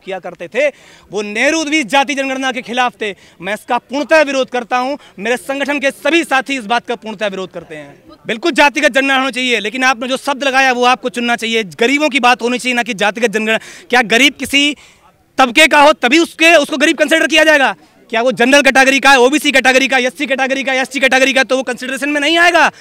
किया करते थे, वो नेहरू भी जाति जनगणना के खिलाफ थे। मैं इसका पूर्णतः विरोध करता हूं। मेरे संगठन के सभी साथी इस बात का पूर्णतः विरोध करते हैं। बिल्कुल जातिगत जनगणना होनी चाहिए, लेकिन आपने जो शब्द लगाया वो आपको चुनना चाहिए। गरीबों की बात होनी चाहिए, ना कि जातिगत जनगणना। क्या गरीब किसी तबके का हो तभी उसको गरीब कंसिडर किया जाएगा? क्या वो जनरल कैटेगरी का है, ओबीसी कैटेगरी का, एससी कैटेगरी का, एसटी कैटेगरी का, तो वो कंसिडरेशन में नहीं आएगा।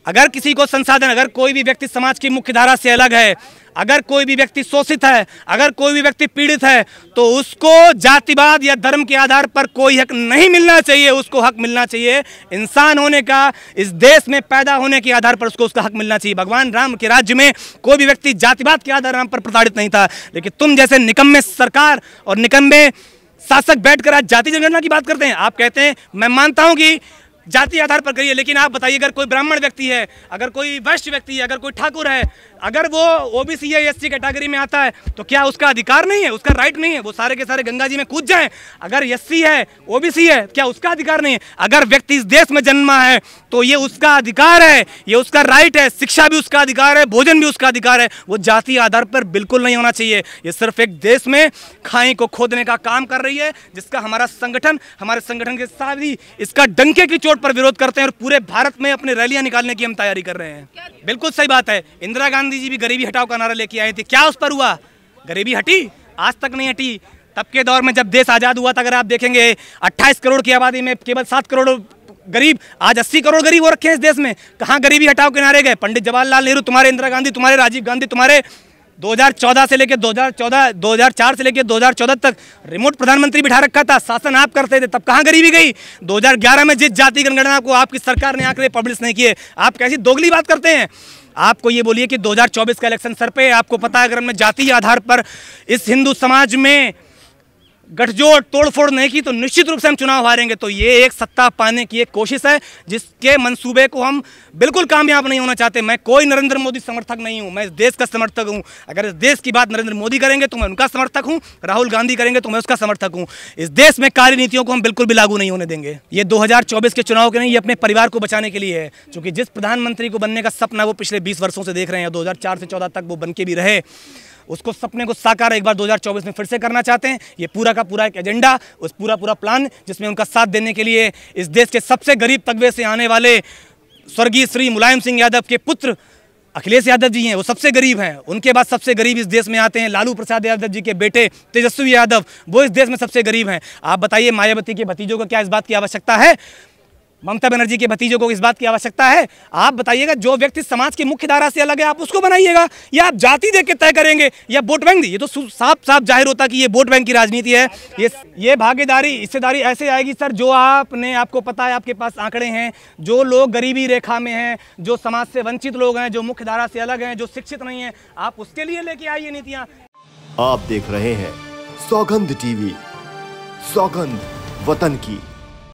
अगर किसी को संसाधन, अगर कोई भी व्यक्ति समाज की मुख्य धारा से अलग है, अगर कोई भी व्यक्ति शोषित है, अगर कोई भी व्यक्ति पीड़ित है, तो उसको जातिवाद या धर्म के आधार पर कोई हक नहीं मिलना चाहिए। उसको हक मिलना चाहिए इंसान होने का, इस देश में पैदा होने के आधार पर उसको उसका हक मिलना चाहिए। भगवान राम के राज्य में कोई भी व्यक्ति जातिवाद के आधार पर प्रताड़ित नहीं था, लेकिन तुम जैसे निकम्मे सरकार और निकम्मे शासक बैठकर आज जाति जनगणना की बात करते हैं। आप कहते हैं मैं मानता हूं कि जाति आधार पर करिए, लेकिन आप बताइए अगर कोई ब्राह्मण व्यक्ति है, अगर कोई वैश्य व्यक्ति है, अगर कोई ठाकुर है, अगर वो ओबीसी या एससी कैटेगरी में आता है, तो क्या उसका अधिकार नहीं है, उसका राइट नहीं है वो सारे के सारे गंगा जी में कूद जाएं? अगर एससी है, ओबीसी है, क्या उसका अधिकार नहीं है? अगर व्यक्ति इस देश में जन्मा है तो ये उसका अधिकार है, ये उसका राइट है। शिक्षा भी उसका अधिकार है, भोजन भी उसका अधिकार है। वो जाति आधार पर बिल्कुल नहीं होना चाहिए। ये सिर्फ एक देश में खाई को खोदने का काम कर रही है, जिसका हमारे संगठन के साथी इसका डंके की चोट पर विरोध करते हैं और पूरे भारत में अपने रैलियां निकालने की हम तैयारी कर रहे हैं। बिल्कुल सही बात है। इंदिरा गांधी जी भी गरीबी हटाओ का नारा लेके आए थे, क्या उस पर हुआ? गरीबी हटी? आज तक नहीं हटी। तब के दौर में जब देश आजाद हुआ था, अगर आप देखेंगे 28 करोड़ की आबादी में केवल 7 करोड़ गरीब, आज 80 करोड़ गरीब हो रखे हैं इस देश में। कहां गरीबी हटाओ के नारे गए? पंडित जवाहरलाल नेहरू, तुम्हारे इंदिरा गांधी, तुम्हारे राजीव गांधी, तुम्हारे 2014 से लेकर 2004 से लेकर 2014 तक रिमोट प्रधानमंत्री बिठा रखा था, शासन आप करते थे, तब कहां गरीबी गई? 2011 में जिस जाति जनगणना को आपकी सरकार ने आंकड़े पब्लिश नहीं किए, आप कैसी दोगली बात करते हैं? आपको ये बोलिए कि 2024 का इलेक्शन सर पे, आपको पता है अगर हमने जाति आधार पर इस हिंदू समाज में गठजोड़ तोड़फोड़ नहीं की तो निश्चित रूप से हम चुनाव हारेंगे। तो ये एक सत्ता पाने की एक कोशिश है, जिसके मंसूबे को हम बिल्कुल कामयाब नहीं होना चाहते। मैं कोई नरेंद्र मोदी समर्थक नहीं हूं, मैं इस देश का समर्थक हूं। अगर इस देश की बात नरेंद्र मोदी करेंगे तो मैं उनका समर्थक हूं, राहुल गांधी करेंगे तो मैं उसका समर्थक हूं। इस देश में कार्य नीतियों को हम बिल्कुल भी लागू नहीं होने देंगे। ये 2024 के चुनाव के नहीं, ये अपने परिवार को बचाने के लिए है। क्योंकि जिस प्रधानमंत्री को बनने का सपना वो पिछले 20 वर्षों से देख रहे हैं, 2004 से 14 तक वो बन के भी रहे, उसको सपने को साकार एक बार 2024 में फिर से करना चाहते हैं। ये पूरा का पूरा एक एजेंडा, उस पूरा प्लान, जिसमें उनका साथ देने के लिए इस देश के सबसे गरीब तबके से आने वाले स्वर्गीय श्री मुलायम सिंह यादव के पुत्र अखिलेश यादव जी हैं, वो सबसे गरीब हैं। उनके बाद सबसे गरीब इस देश में आते हैं लालू प्रसाद यादव जी के बेटे तेजस्वी यादव, वो इस देश में सबसे गरीब हैं। आप बताइए मायावती के भतीजों को क्या इस बात की आवश्यकता है? ममता बनर्जी के भतीजों को इस बात की आवश्यकता है? आप बताइएगा, जो व्यक्ति समाज की मुख्य धारा से अलग है आप उसको बनाइएगा, या आप जाति देख के तय करेंगे, या वोट बैंक? ये तो साफ साफ जाहिर होता कि ये वोट बैंक की राजनीति है। ये भागीदारी, हिस्सेदारी ऐसे आएगी सर, जो आपको पता है, आपके पास आंकड़े हैं, जो लोग गरीबी रेखा में हैं, जो समाज से वंचित लोग हैं, जो मुख्य धारा से अलग हैं, जो शिक्षित नहीं है, आप उसके लिए लेके आइए नीतियाँ। आप देख रहे हैं सौगंध टीवी, सौगंध वतन की।